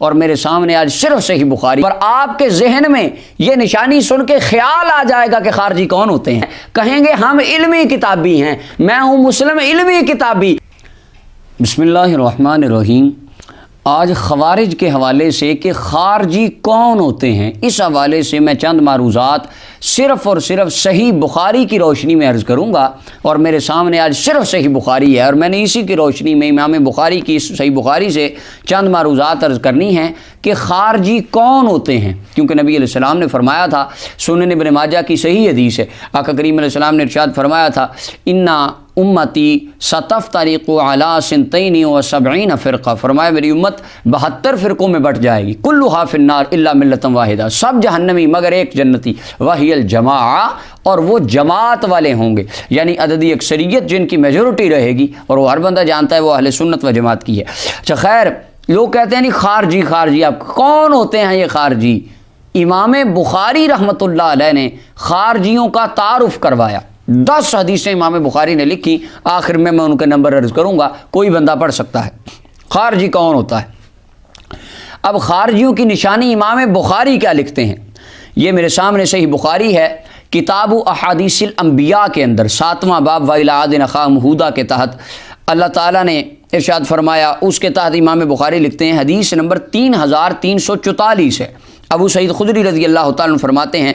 اور میرے سامنے آج صرف صحیح بخاری، اور آپ کے ذہن میں یہ نشانی سن کے خیال آ جائے گا کہ خارجی کون ہوتے ہیں، کہیں گے ہم علمی کتابی ہیں، میں ہوں مسلم علمی کتابی۔ بسم اللہ الرحمن الرحیم۔ آج خوارج کے حوالے سے کہ خارجی کون ہوتے ہیں، اس حوالے سے میں چند معروضات صرف اور صرف صحیح بخاری کی روشنی میں عرض کروں گا، اور میرے سامنے آج صرف صحیح بخاری ہے، اور میں نے اسی کی روشنی میں امام بخاری کی صحیح بخاری سے چند معروضات عرض کرنی ہیں کہ خارجی کون ہوتے ہیں، کیونکہ نبی علیہ السلام نے فرمایا تھا، سنن ابن ماجہ کی صحیح حدیث ہے، آقا کریم علیہ السلام نے ارشاد فرمایا تھا، انا امتی ستفترق علی 72 فرقہ، فرمایا میری امت 72 فرقوں میں بٹ جائے گی، کلھا فی النار الا ملۃ واحدہ، سب جہنمی مگر ایک جنتی، وہی الجماعہ، اور وہ جماعت والے ہوں گے، یعنی عددی اکثریت جن کی میجورٹی رہے گی، اور وہ ہر بندہ جانتا ہے وہ اہل سنت و جماعت کی ہے۔ اچھا خیر، لوگ کہتے ہیں نہیں خارجی آپ کون ہوتے ہیں یہ خارجی؟ امام بخاری رحمۃ اللہ علیہ نے خارجیوں کا تعارف کروایا، 10 حدیثیں امام بخاری نے لکھی، آخر میں ان کے نمبر عرض کروں گا، کوئی بندہ پڑھ سکتا ہے خارجی کون ہوتا ہے۔ اب خارجیوں کی نشانی امام بخاری کیا لکھتے ہیں، یہ میرے سامنے صحیح بخاری ہے، کتاب احادیث الانبیاء کے اندر 7واں باب وَإِلَىٰ عَادٍ أَخَاهُمْ ہُودًا کے تحت اللہ تعالیٰ نے ارشاد فرمایا، اس کے تحت امام بخاری لکھتے ہیں، حدیث نمبر 3344 ہے، ابو سعید خدری رضی اللہ تعالیٰ عنہ فرماتے ہیں،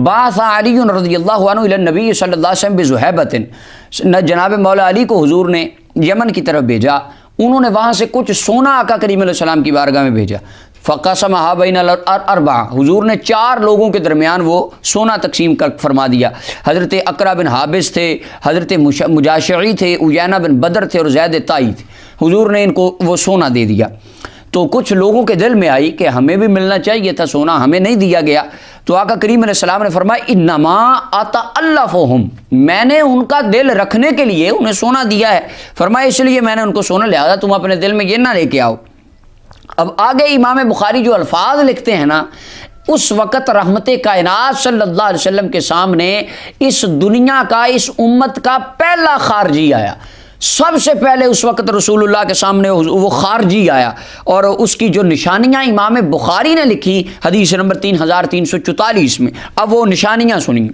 بعث علی رضی اللہ عنہ الی النبی صلی اللہ علیہ وسلم بذہیبۃ، جناب مولا علی کو حضور نے یمن کی طرف بھیجا، انہوں نے وہاں سے کچھ سونا آقا کریم علیہ السلام کی بارگاہ میں بھیجا، فقسمھا بین الاربعہ، حضور نے 4 لوگوں کے درمیان وہ سونا تقسیم کر فرما دیا، حضرت اقرا بن حابس تھے، حضرت مجاشعی تھے، عیینہ بن بدر تھے، اور زید طائی تھے، حضور نے ان کو وہ سونا دے دیا۔ تو کچھ لوگوں کے دل میں آئی کہ ہمیں بھی ملنا چاہیے تھا سونا، ہمیں نہیں دیا گیا، تو آقا کریم علیہ السلام نے فرمایا، انما اتألفہم، میں نے ان کا دل رکھنے کے لیے انہیں سونا دیا ہے، فرمایا اس لیے میں نے ان کو سونا، لہذا تم اپنے دل میں یہ نہ لے کے آؤ۔ اب آگے امام بخاری جو الفاظ لکھتے ہیں نا، اس وقت رحمت کائنات صلی اللہ علیہ وسلم کے سامنے اس دنیا کا، اس امت کا پہلا خارجی آیا، سب سے پہلے اس وقت رسول اللہ کے سامنے وہ خارجی آیا، اور اس کی جو نشانیاں امام بخاری نے لکھی حدیث نمبر 3344 میں، اب وہ نشانیاں سنیں۔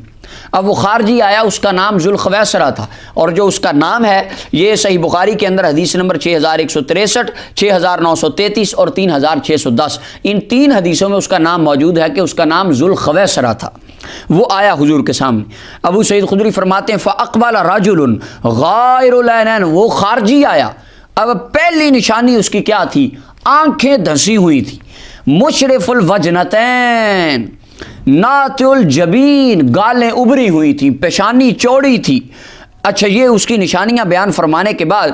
اب وہ خارجی آیا، اس کا نام ذوالخویسرہ تھا، اور جو اس کا نام ہے یہ صحیح بخاری کے اندر حدیث نمبر 6163، 6933 اور 3610، ان 3 حدیثوں میں اس کا نام موجود ہے کہ اس کا نام ذوالخویسرہ تھا۔ وہ آیا حضور کے سامنے، ابو سعید خدری فرماتے ہیں، فاقبل رجل غائر العینین، وہ خارجی آیا، اب پہلی نشانی اس کی کیا تھی؟ آنکھیں دھسی ہوئی تھی، مشرف الوجنتین، ناتع الجبین، گالیں ابری ہوئی تھی، پیشانی چوڑی تھی۔ اچھا، یہ اس کی نشانیاں بیان فرمانے کے بعد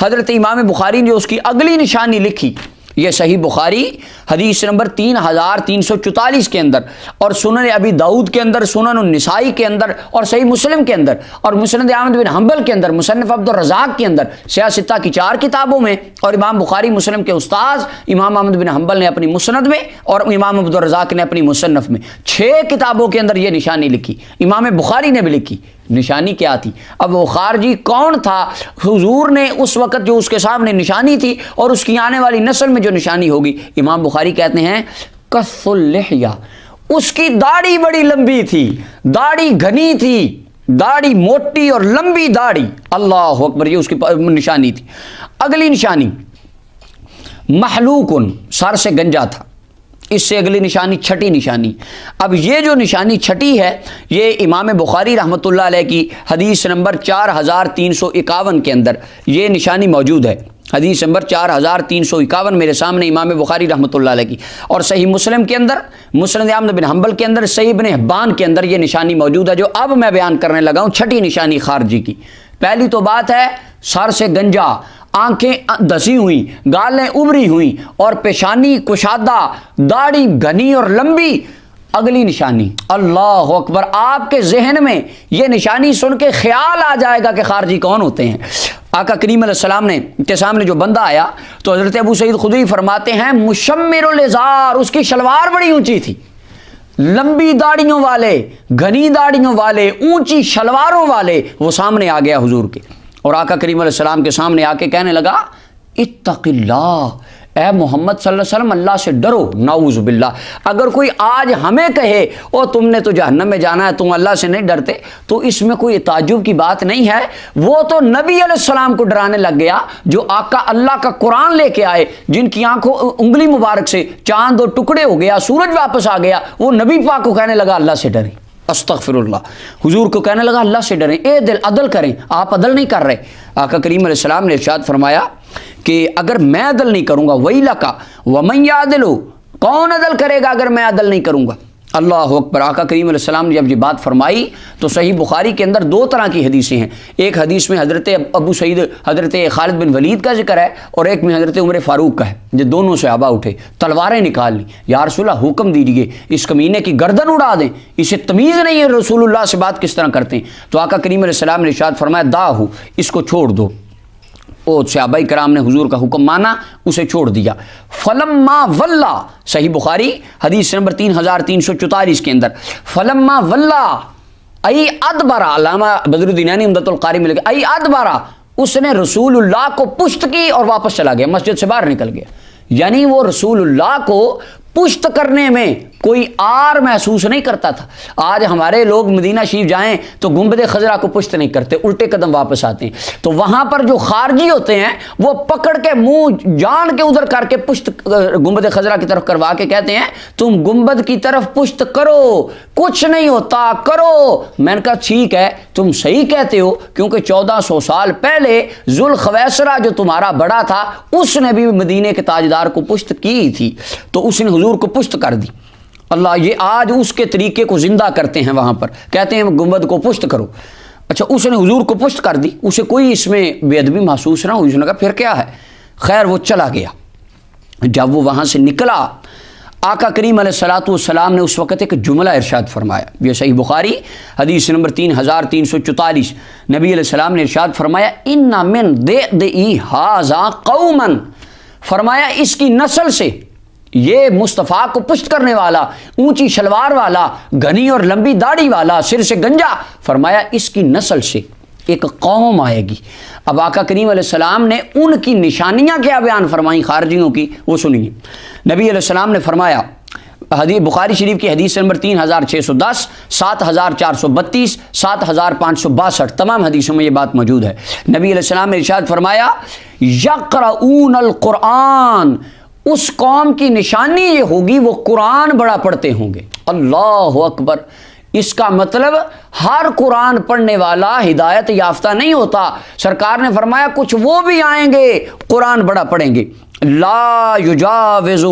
حضرت امام بخاری نے جو اس کی اگلی نشانی لکھی، یہ صحیح بخاری حدیث نمبر 3344 کے اندر، اور سنن ابی داؤد کے اندر، سنن النسائی کے اندر، اور صحیح مسلم کے اندر، اور مسند احمد بن حنبل کے اندر، مصنف عبد الرزاق کے اندر، سیاہ ستہ کی 4 کتابوں میں، اور امام بخاری مسلم کے استاذ امام احمد بن حنبل نے اپنی مسند میں، اور امام عبد الرزاق نے اپنی مصنف میں، 6 کتابوں کے اندر یہ نشانی لکھی، امام بخاری نے بھی لکھی۔ نشانی کیا تھی؟ اب وہ خارجی کون تھا؟ حضور نے اس وقت جو اس کے سامنے نشانی تھی، اور اس کی آنے والی نسل میں جو نشانی ہوگی، امام بخاری کہتے ہیں کث اللحیہ، اس کی داڑھی بڑی لمبی تھی، داڑھی گھنی تھی، داڑھی موٹی اور لمبی داڑھی، اللہ اکبر، یہ اس کی نشانی تھی۔ اگلی نشانی محلوق، سر سے گنجا تھا، اس سے اگلی نشانی چھٹی نشانی۔ اب یہ جو نشانی چھٹی ہے، یہ امام بخاری رحمۃ اللہ علیہ کی حدیث نمبر 4351 کے اندر یہ نشانی موجود ہے، حدیث نمبر 4351 میرے سامنے امام بخاری رحمۃ اللہ علیہ کی، اور صحیح مسلم کے اندر، مسند احمد بن حنبل کے اندر، صحیح ابن حبان کے اندر یہ نشانی موجود ہے جو اب میں بیان کرنے لگا ہوں، چھٹی نشانی خارجی کی۔ پہلی تو بات ہے سر سے گنجا، آنکھیں دسی ہوئی، گالیں ابری ہوئی، اور پیشانی کشادہ، داڑھی گھنی اور لمبی۔ اگلی نشانی، اللہ اکبر، آپ کے ذہن میں یہ نشانی سن کے خیال آ جائے گا کہ خارجی کون ہوتے ہیں۔ آقا کریم علیہ السلام نے کے سامنے جو بندہ آیا تو حضرت ابو سعید خدری فرماتے ہیں، مشمر الازار، اس کی شلوار بڑی اونچی تھی، لمبی داڑھیوں والے، گھنی داڑھیوں والے، اونچی شلواروں والے، وہ سامنے آ گیا حضور کے، اور آقا کریم علیہ السلام کے سامنے آ کے کہنے لگا، اتق اللہ، اے محمد صلی اللہ علیہ وسلم اللہ سے ڈرو، نعوذ باللہ۔ اگر کوئی آج ہمیں کہے او تم نے تو جہنم میں جانا ہے، تم اللہ سے نہیں ڈرتے، تو اس میں کوئی تعجب کی بات نہیں ہے۔ وہ تو نبی علیہ السلام کو ڈرانے لگ گیا جو آقا اللہ کا قرآن لے کے آئے، جن کی آنکھوں انگلی مبارک سے چاند دو ٹکڑے ہو گیا، سورج واپس آ گیا، وہ نبی پاک کو کہنے لگا اللہ سے ڈریں، استغفر اللہ، حضور کو کہنے لگا اللہ سے ڈریں، اے دل عدل کریں، آپ عدل نہیں کر رہے۔ آقا کریم علیہ السلام نے ارشاد فرمایا کہ اگر میں عدل نہیں کروں گا وَيْلَكَ وَمَنْ يَعْدِلُ، کون عدل کرے گا اگر میں عدل نہیں کروں گا؟ اللہ اکبر۔ آقا کریم علیہ السلام نے جب یہ بات فرمائی تو صحیح بخاری کے اندر دو طرح کی حدیثیں ہیں، ایک حدیث میں حضرت ابو سعید حضرت خالد بن ولید کا ذکر ہے، اور ایک میں حضرت عمر فاروق کا ہے۔ یہ دونوں صحابہ اٹھے، تلواریں نکال لیں، یا رسول اللہ حکم دیجئے اس کمینے کی گردن اڑا دیں، اسے تمیز نہیں ہے رسول اللہ سے بات کس طرح کرتے ہیں۔ تو آقا کریم علیہ السلام نے ارشاد فرمایا داہو، اس کو چھوڑ دو۔ او صحابہ کرام نے حضور کا حکم مانا، اسے چھوڑ دیا۔ فلما ولا، صحیح بخاری حدیث نمبر 3344 کے اندر، فلما ولا ای ادبرا، علامہ بدر الدین یعنی عمدۃ القاری میں لکھا ای ادبرا، اس نے رسول اللہ کو پشت کی اور واپس چلا گیا، مسجد سے باہر نکل گیا۔ یعنی وہ رسول اللہ کو پشت کرنے میں کوئی آر محسوس نہیں کرتا تھا۔ آج ہمارے لوگ مدینہ شریف جائیں تو گنبد خضرا کو پشت نہیں کرتے، الٹے قدم واپس آتے ہیں۔ تو وہاں پر جو خارجی ہوتے ہیں وہ پکڑ کے منہ جان کے ادھر کر کے پشت گنبد خضرا کی طرف کروا کے کہتے ہیں تم گنبد کی طرف پشت کرو، کچھ نہیں ہوتا، کرو۔ میں نے کہا ٹھیک ہے تم صحیح کہتے ہو، کیونکہ 1400 سال پہلے ذوالخویسرہ جو تمہارا بڑا تھا اس نے بھی مدینے کے تاجدار کو پشت کی تھی، تو اس نے حضور کو پشت کر دی۔ اللہ، یہ آج اس کے طریقے کو زندہ کرتے ہیں، وہاں پر کہتے ہیں گنبد کو پشت کرو۔ اچھا، اس نے حضور کو پشت کر دی، اسے کوئی اس میں بے ادبی محسوس نہ ہوئی، اس نے کہا پھر کیا ہے، خیر وہ چلا گیا۔ جب وہ وہاں سے نکلا، آقا کریم علیہ الصلوۃ والسلام نے اس وقت ایک جملہ ارشاد فرمایا، یہ صحیح بخاری حدیث نمبر 3344، نبی علیہ السلام نے ارشاد فرمایا ان من ذی ھذا قوما، فرمایا اس کی نسل سے، یہ مصطفیٰ کو پشت کرنے والا، اونچی شلوار والا، گھنی اور لمبی داڑھی والا، سر سے گنجا، فرمایا اس کی نسل سے ایک قوم آئے گی۔ اب آقا کریم علیہ السلام نے ان کی نشانیاں کیا بیان فرمائیں خارجیوں کی، وہ سنیے۔ نبی علیہ السلام نے فرمایا، حدیث بخاری شریف کی حدیث نمبر 3610، 7432، 7562، تمام حدیثوں میں یہ بات موجود ہے۔ نبی علیہ السلام نے ارشاد فرمایا یقرؤون القرآن، اس قوم کی نشانی یہ ہوگی وہ قرآن بڑا پڑھتے ہوں گے۔ اللہ اکبر۔ اس کا مطلب ہر قرآن پڑھنے والا ہدایت یافتہ نہیں ہوتا۔ سرکار نے فرمایا کچھ وہ بھی آئیں گے قرآن بڑا پڑھیں گے، لا یجاوز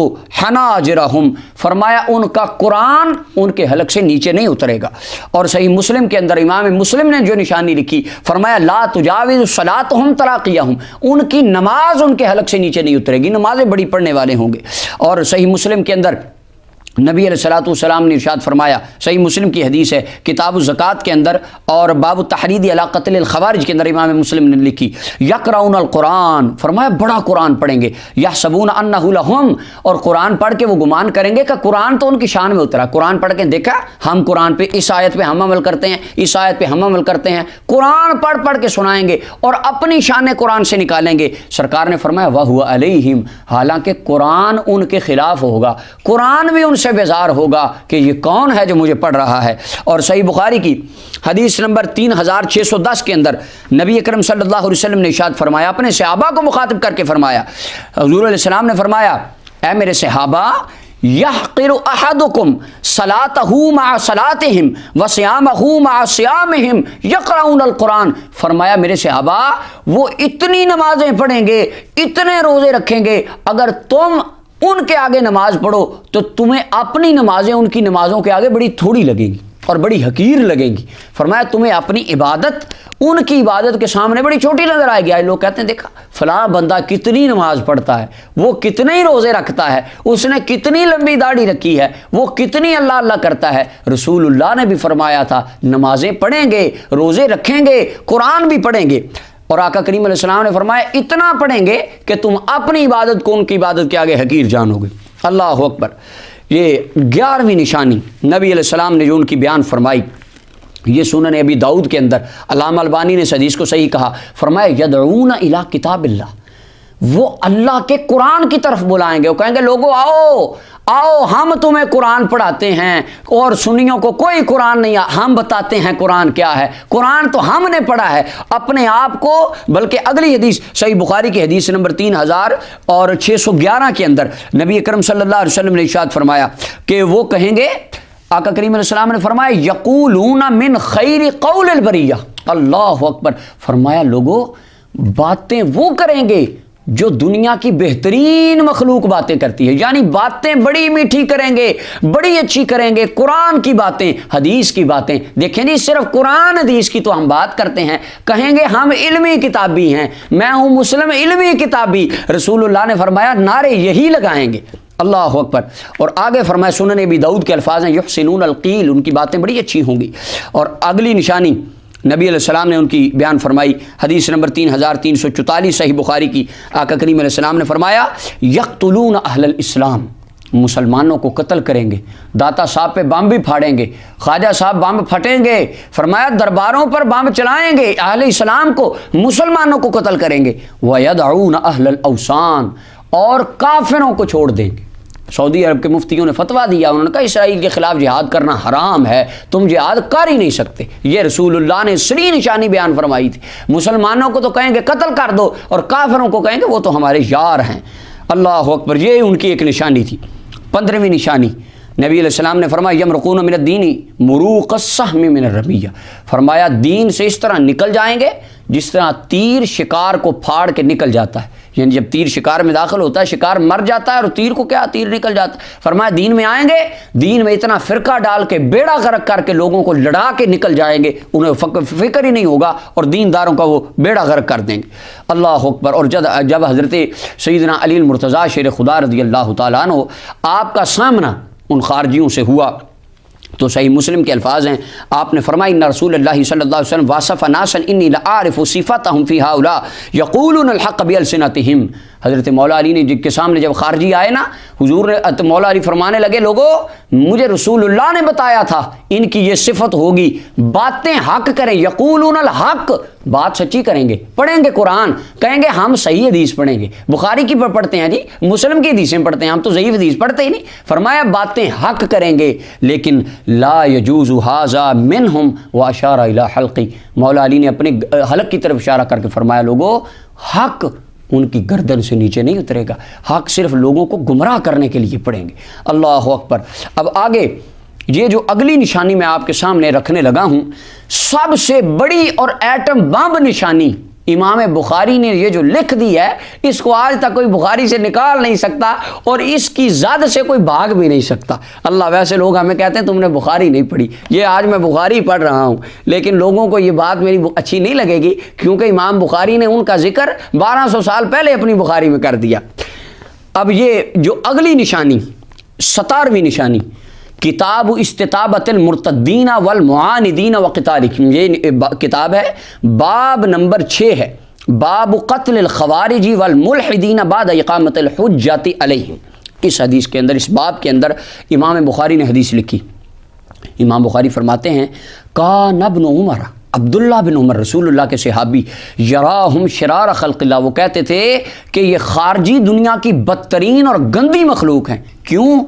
حناجرہم، فرمایا ان کا قرآن ان کے حلق سے نیچے نہیں اترے گا۔ اور صحیح مسلم کے اندر امام مسلم نے جو نشانی لکھی، فرمایا لا تجاوز صلاتہم تراقیہم، ان کی نماز ان کے حلق سے نیچے نہیں اترے گی، نمازیں بڑی پڑھنے والے ہوں گے۔ اور صحیح مسلم کے اندر نبی علیہ الصلوۃ والسلام نے ارشاد فرمایا، صحیح مسلم کی حدیث ہے کتاب الزکوٰۃ کے اندر اور باب التحرید علی قتل الخوارج کے اندر امام مسلم نے لکھی یقرؤون القرآن، فرمایا بڑا قرآن پڑھیں گے، یحسبون انہ لہم، اور قرآن پڑھ کے وہ گمان کریں گے کہ قرآن تو ان کی شان میں اترا، قرآن پڑھ کے دیکھا ہم قرآن پہ اس آیت پہ ہم عمل کرتے ہیں، اس آیت پہ ہم عمل کرتے ہیں، قرآن پڑھ پڑھ کے سنائیں گے اور اپنی شان قرآن سے نکالیں گے۔ سرکار نے فرمایا وَهُوَ عَلَيْهِمْ، حالانکہ قرآن ان کے خلاف ہوگا، قرآن بھی ان سے بیزار ہوگا کہ یہ کون ہے جو مجھے پڑھ رہا ہے۔ اور صحیح بخاری کی حدیث نمبر 3610 کے اندر نبی اکرم صلی اللہ علیہ وسلم نے ارشاد فرمایا، اپنے صحابہ کو مخاطب کر کے فرمایا، حضور علیہ السلام نے فرمایا اے میرے صحابہ، یحقر احدکم صلاتہ مع صلاتہم وصیامہ مع صیامہم یقرؤون القرآن، فرمایا میرے صحابہ وہ اتنی نمازیں پڑھیں گے، اتنے روزے رکھیں گے، اگر تم ان کے آگے نماز پڑھو تو تمہیں اپنی نمازیں ان کی نمازوں کے آگے بڑی تھوڑی لگیں گی اور بڑی حقیر لگیں گی۔ فرمایا تمہیں اپنی عبادت ان کی عبادت کے سامنے بڑی چھوٹی نظر آئے گی۔ آج لوگ کہتے ہیں دیکھا فلاں بندہ کتنی نماز پڑھتا ہے، وہ کتنے ہی روزے رکھتا ہے، اس نے کتنی لمبی داڑھی رکھی ہے، وہ کتنی اللہ اللہ کرتا ہے۔ رسول اللہ نے بھی فرمایا تھا نمازیں پڑھیں گے، روزے رکھیں گے، قرآن بھی پڑھیں گے، اور آقا کریم علیہ السلام نے فرمایا اتنا پڑھیں گے کہ تم اپنی عبادت کو ان کی عبادت کے آگے حقیر جانو گے۔ اللہ اکبر۔ یہ 11ویں نشانی نبی علیہ السلام نے جو ان کی بیان فرمائی، یہ سنن ابی داؤد کے اندر علامہ البانی نے اس حدیث کو صحیح کہا، فرمایا یدعون الی کتاب اللہ، وہ اللہ کے قرآن کی طرف بلائیں گے. وہ کہیں گے لوگوں آؤ آؤ ہم تمہیں قرآن پڑھاتے ہیں, اور سنیوں کو کوئی قرآن نہیں, ہم بتاتے ہیں قرآن کیا ہے. قرآن تو ہم نے پڑھا ہے اپنے آپ کو. بلکہ اگلی حدیث صحیح بخاری کی حدیث نمبر 3611 کے اندر نبی اکرم صلی اللہ علیہ وسلم نے ارشاد فرمایا کہ وہ کہیں گے, آقا کریم علیہ السلام نے فرمایا یقولون من خیر قول البریہ. اللہ اکبر. فرمایا لوگوں باتیں وہ کریں گے جو دنیا کی بہترین مخلوق باتیں کرتی ہے, یعنی باتیں بڑی میٹھی کریں گے, بڑی اچھی کریں گے, قرآن کی باتیں, حدیث کی باتیں. دیکھیں جی صرف قرآن حدیث کی تو ہم بات کرتے ہیں, کہیں گے ہم علمی کتابی ہیں, میں ہوں مسلم علمی کتابی. رسول اللہ نے فرمایا نعرے یہی لگائیں گے. اللہ اکبر. اور آگے فرمایا سنن ابی داؤد کے الفاظ ہیں یحسنون القیل, ان کی باتیں بڑی اچھی ہوں گی. اور اگلی نشانی نبی علیہ السلام نے ان کی بیان فرمائی, حدیث نمبر 3344 صحیح بخاری کی. آقا کریم علیہ السلام نے فرمایا یقتلون اہل الاسلام, مسلمانوں کو قتل کریں گے. داتا صاحب پہ بم بھی پھاڑیں گے, خواجہ صاحب بم پھٹیں گے. فرمایا درباروں پر بم چلائیں گے, اہل اسلام کو مسلمانوں کو قتل کریں گے. وَيَدْعُونَ أَهْلَ الْأَوْثَانِ, اور کافروں کو چھوڑ دیں گے. سعودی عرب کے مفتیوں نے فتویٰ دیا, انہوں نے کہا اسرائیل کے خلاف جہاد کرنا حرام ہے, تم جہاد کر ہی نہیں سکتے. یہ رسول اللہ نے سری نشانی بیان فرمائی تھی. مسلمانوں کو تو کہیں گے قتل کر دو, اور کافروں کو کہیں گے وہ تو ہمارے یار ہیں. اللہ اکبر. یہ ان کی ایک نشانی تھی. 15ویں نشانی نبی علیہ السلام نے فرمایا یمرقون من الدین مروق السهم من الرمیہ. فرمایا دین سے اس طرح نکل جائیں گے جس طرح تیر شکار کو پھاڑ کے نکل جاتا ہے. یعنی جب تیر شکار میں داخل ہوتا ہے شکار مر جاتا ہے, اور تیر کو کیا, تیر نکل جاتا ہے. فرمایا دین میں آئیں گے, دین میں اتنا فرقہ ڈال کے بیڑا غرق کر کے لوگوں کو لڑا کے نکل جائیں گے, انہیں فکر ہی نہیں ہوگا, اور دینداروں کا وہ بیڑا غرق کر دیں گے. اللہ اکبر. اور جب حضرت سیدنا علی المرتضیٰ شیر خدا رضی اللہ تعالیٰ عنہ آپ کا سامنا ان خارجیوں سے ہوا, تو صحیح مسلم کے الفاظ ہیں, آپ نے فرمایا ان رسول اللہ صلی اللہ علیہ وسلم واصف ناسا انی لعارف صفاتهم فی ہؤلاء یقولون الحق بألسنتهم. حضرت مولا علی نے جن کے سامنے جب خارجی آئے نا, حضور نے مولا علی فرمانے لگے لوگوں مجھے رسول اللہ نے بتایا تھا ان کی یہ صفت ہوگی, باتیں حق کریں, یقولون الحق, بات سچی کریں گے, پڑھیں گے قرآن, کہیں گے ہم صحیح حدیث پڑھیں گے, بخاری کی پڑھتے ہیں جی, مسلم کی حدیثیں پڑھتے ہیں, ہم تو ضعیف حدیث پڑھتے ہی نہیں. فرمایا باتیں حق کریں گے, لیکن لا یجوز ھذا منہم واشار الی حلقی. مولا علی نے اپنے حلق کی طرف اشارہ کر کے فرمایا لوگوں حق ان کی گردن سے نیچے نہیں اترے گا, حق صرف لوگوں کو گمراہ کرنے کے لیے پڑھیں گے. اللہ اکبر. اب آگے یہ جو اگلی نشانی میں آپ کے سامنے رکھنے لگا ہوں, سب سے بڑی اور ایٹم بم نشانی امام بخاری نے یہ جو لکھ دی ہے, اس کو آج تک کوئی بخاری سے نکال نہیں سکتا, اور اس کی زد سے کوئی بھاگ بھی نہیں سکتا. اللہ, ویسے لوگ ہمیں کہتے ہیں تم نے بخاری نہیں پڑھی, یہ آج میں بخاری پڑھ رہا ہوں, لیکن لوگوں کو یہ بات میری اچھی نہیں لگے گی, کیونکہ امام بخاری نے ان کا ذکر 1200 سال پہلے اپنی بخاری میں کر دیا. اب یہ جو اگلی نشانی 17ویں نشانی کتاب استطابت المرتدین والمعاندین وقتالہم, یہ کتاب ہے, باب نمبر 6 ہے, باب قتل الخوارج والملحدین بعد اقامت الحجۃ علیہم. اس حدیث کے اندر, اس باب کے اندر امام بخاری نے حدیث لکھی. امام بخاری فرماتے ہیں کان ابن عمر, عبداللہ بن عمر رسول اللہ کے صحابی, یراہم شرار خلق اللہ, وہ کہتے تھے کہ یہ خارجی دنیا کی بدترین اور گندی مخلوق ہیں. کیوں؟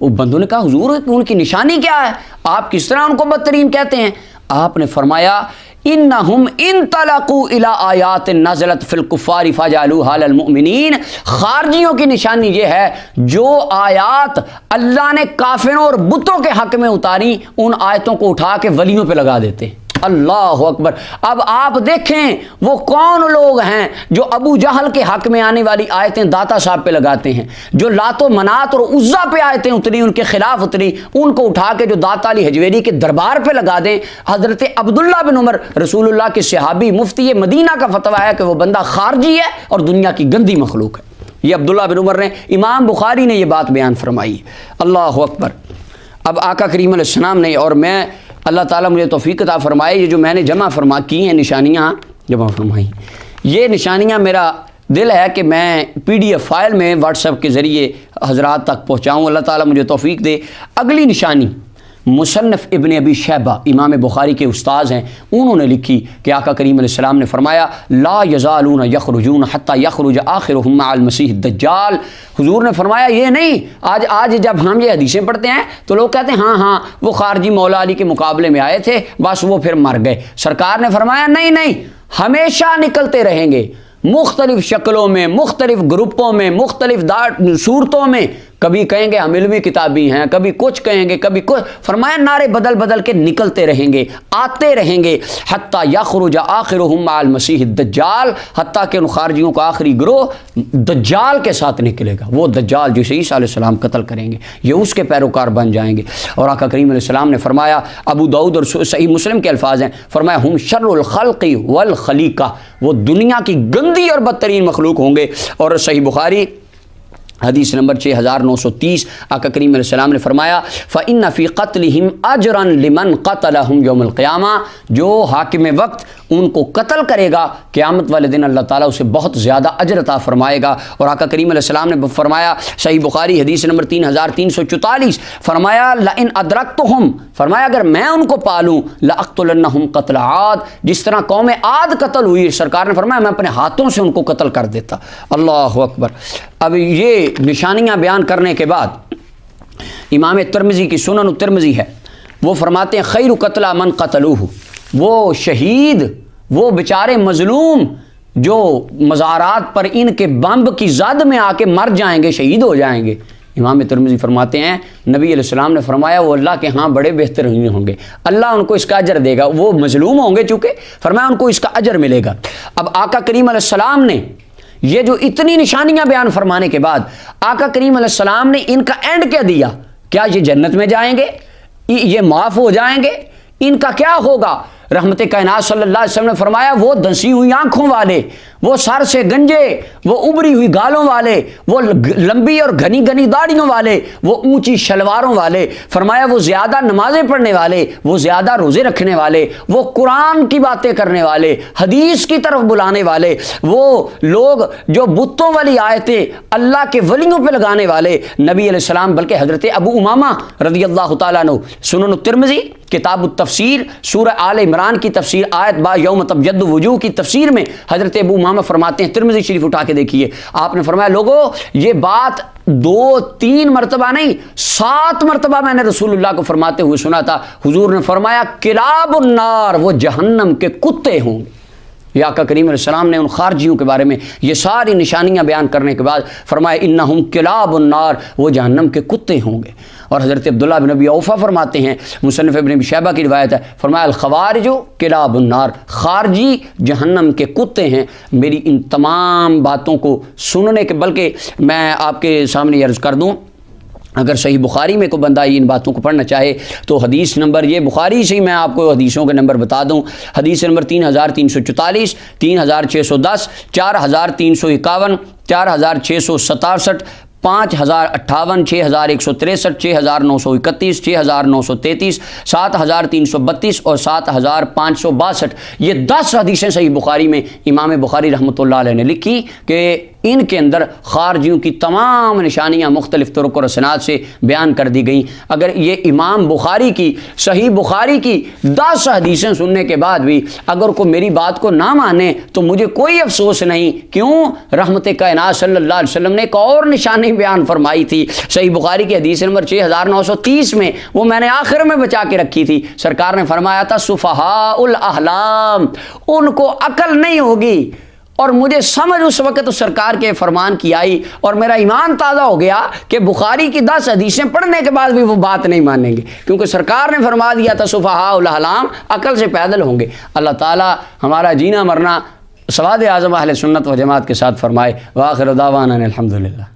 وہ بندوں نے کہا حضور ان کی نشانی کیا ہے, آپ کس طرح ان کو بدترین کہتے ہیں؟ آپ نے فرمایا انہم انطلقوا الی آیات نزلت فی الکفار فجعلوها للمؤمنین. خارجیوں کی نشانی یہ ہے جو آیات اللہ نے کافروں اور بتوں کے حق میں اتاری, ان آیتوں کو اٹھا کے ولیوں پہ لگا دیتے ہیں. اللہ اکبر. اب آپ دیکھیں وہ کون لوگ ہیں جو ابو جہل کے حق میں آنے والی آیتیں داتا صاحب پہ لگاتے ہیں, جو لات و منات اور عزا پہ آیتیں اتری ان کے خلاف اتری, ان کو اٹھا کے جو داتا علی حجویری کے دربار پہ لگا دیں. حضرت عبداللہ بن عمر رسول اللہ کے صحابی مفتی مدینہ کا فتویٰ ہے کہ وہ بندہ خارجی ہے اور دنیا کی گندی مخلوق ہے. یہ عبداللہ بن عمر نے, امام بخاری نے یہ بات بیان فرمائی. اللہ اکبر. اب آقا کریم علیہ السلام نے, اور میں اللہ تعالیٰ مجھے توفیق عطا فرمائے, یہ جو میں نے جمع فرما کی ہیں نشانیاں جمع فرمائی, یہ نشانیاں میرا دل ہے کہ میں PDF فائل میں واٹس ایپ کے ذریعے حضرات تک پہنچاؤں. اللہ تعالیٰ مجھے توفیق دے. اگلی نشانی مصنف ابن ابی شیبہ امام بخاری کے استاذ ہیں، انہوں نے لکھی کہ آقا کریم علیہ السلام نے فرمایا لا یزالون یخرجون حتی یخرج آخرهم مع المسیح الدجال۔ حضور نے فرمایا یہ نہیں، آج جب ہم یہ حدیثیں پڑھتے ہیں تو لوگ کہتے ہیں ہاں وہ خارجی مولا علی کے مقابلے میں آئے تھے بس وہ پھر مر گئے۔ سرکار نے فرمایا نہیں، ہمیشہ نکلتے رہیں گے، مختلف شکلوں میں، مختلف گروپوں میں، مختلف صورتوں میں، کبھی کہیں گے ہم علمی کتابی ہیں، کبھی کچھ کہیں گے، کبھی کچھ، فرمایا نعرے بدل کے نکلتے رہیں گے، آتے رہیں گے، حتیٰ یخرج آخرهم مع المسیح الدجال، حتیٰ کہ ان خارجیوں کا آخری گروہ دجال کے ساتھ نکلے گا، وہ دجال جسے عیسیٰ علیہ السلام قتل کریں گے، یہ اس کے پیروکار بن جائیں گے۔ اور آقا کریم علیہ السلام نے فرمایا، ابو داؤد اور صحیح مسلم کے الفاظ ہیں، فرمایا ہم شر الخلق والخلیقہ، وہ دنیا کی گندی اور بدترین مخلوق ہوں گے۔ اور صحیح بخاری حدیث نمبر 6930 آقا کریم علیہ السلام نے فرمایا فَإِنَّ فِي قَتْلِهِمْ أَجْرًا لِمَنْ قَتَلَهُمْ يَوْمَ الْقِيَامَةِ، جو حاکم وقت ان کو قتل کرے گا قیامت والے دن اللہ تعالیٰ اسے بہت زیادہ اجر عطا فرمائے گا۔ اور آقا کریم علیہ السلام نے فرمایا صحیح بخاری حدیث نمبر 3344 فرمایا لَإِنْ أَدْرَكْتُهُمْ، فرمایا اگر میں ان کو پالوں لَأَقْتُلَنَّهُمْ قَتْلَ عاد، جس طرح قوم عاد قتل ہوئی، سرکار نے فرمایا میں اپنے ہاتھوں سے ان کو قتل کر دیتا۔ اللہ اکبر۔ اب یہ نشانیاں بیان کرنے کے بعد امام ترمذی کی سنن الترمذی ہے، وہ فرماتے ہیں خیر قتلہ من قتلوہ، وہ شہید، وہ بیچارے مظلوم جو مزارات پر ان کے بمب کی زد میں آ کے مر جائیں گے، شہید ہو جائیں گے۔ امام ترمذی فرماتے ہیں نبی علیہ السلام نے فرمایا وہ اللہ کے ہاں بڑے بہترین ہوں گے، اللہ ان کو اس کا اجر دے گا، وہ مظلوم ہوں گے چونکہ، فرمایا ان کو اس کا اجر ملے گا۔ اب آقا کریم علیہ السلام نے یہ جو اتنی نشانیاں بیان فرمانے کے بعد آقا کریم علیہ السلام نے ان کا اینڈ کیا دیا، کیا یہ جنت میں جائیں گے، یہ معاف ہو جائیں گے، ان کا کیا ہوگا؟ رحمت کائنات صلی اللہ علیہ وسلم نے فرمایا وہ دھنسی ہوئی آنکھوں والے، وہ سر سے گنجے، وہ ابری ہوئی گالوں والے، وہ لمبی اور گھنی گھنی داڑھیوں والے، وہ اونچی شلواروں والے، فرمایا وہ زیادہ نمازیں پڑھنے والے، وہ زیادہ روزے رکھنے والے، وہ قرآن کی باتیں کرنے والے، حدیث کی طرف بلانے والے، وہ لوگ جو بتوں والی آیتیں اللہ کے ولیوں پہ لگانے والے۔ نبی علیہ السلام بلکہ حضرت ابو امامہ رضی اللہ تعالیٰ عنہ سنن الترمذی کتاب التفسیر سورہ آل عمران کی تفسیر آیت با یوم تبیض وجوہ کی تفسیر میں حضرت ابو امامہ فرماتے ہیں، ترمذی شریف اٹھا کے دیکھیے، آپ نے فرمایا لوگو یہ بات 2-3 مرتبہ نہیں 7 مرتبہ میں نے رسول اللہ کو فرماتے ہوئے سنا تھا۔ حضور نے فرمایا کلاب النار، وہ جہنم کے کتے ہوں گے۔ یا آقا کریم علیہ السلام نے ان خارجیوں کے بارے میں یہ ساری نشانیاں بیان کرنے کے بعد فرمایا انہم کلاب النار، وہ جہنم کے کتے ہوں گے۔ اور حضرت عبداللہ بن ابی اوفا فرماتے ہیں، مصنف ابن ابی شیبہ کی روایت ہے، فرمایا الخوارج کلاب النار، خارجی جہنم کے کتے ہیں۔ میری ان تمام باتوں کو سننے کے، بلکہ میں آپ کے سامنے عرض کر دوں، اگر صحیح بخاری میں کوئی بندہ ان باتوں کو پڑھنا چاہے تو حدیث نمبر، یہ بخاری سے ہی میں آپ کو حدیثوں کے نمبر بتا دوں، حدیث نمبر 3344 3610 4351 4667 5058 6163 6931 6933 7332 اور 7562، یہ 10 حدیثیں صحیح بخاری میں امام بخاری رحمۃ اللہ علیہ نے لکھی کہ ان کے اندر خارجیوں کی تمام نشانیاں مختلف طرق اور اسناد سے بیان کر دی گئیں۔ اگر یہ امام بخاری کی صحیح بخاری کی 10 حدیثیں سننے کے بعد بھی اگر کوئی میری بات کو نہ مانے تو مجھے کوئی افسوس نہیں، کیوں؟ رحمت کائنات صلی اللہ علیہ وسلم نے ایک اور نشانی بیان فرمائی تھی صحیح بخاری کی حدیث نمبر 6930 میں، وہ میں نے آخر میں بچا کے رکھی تھی۔ سرکار نے فرمایا تھا سفہاء الاحلام، ان کو عقل نہیں ہوگی، اور مجھے سمجھ اس وقت اس سرکار کے فرمان کی آئی اور میرا ایمان تازہ ہو گیا کہ بخاری کی 10 حدیثیں پڑھنے کے بعد بھی وہ بات نہیں مانیں گے، کیونکہ سرکار نے فرما دیا تھا سفہاء الاحلام، عقل سے پیدل ہوں گے۔ اللہ تعالی ہمارا جینا مرنا سواد اعظم اہل سنت و جماعت کے ساتھ فرمائے۔ وآخر دعوانا الحمدللہ۔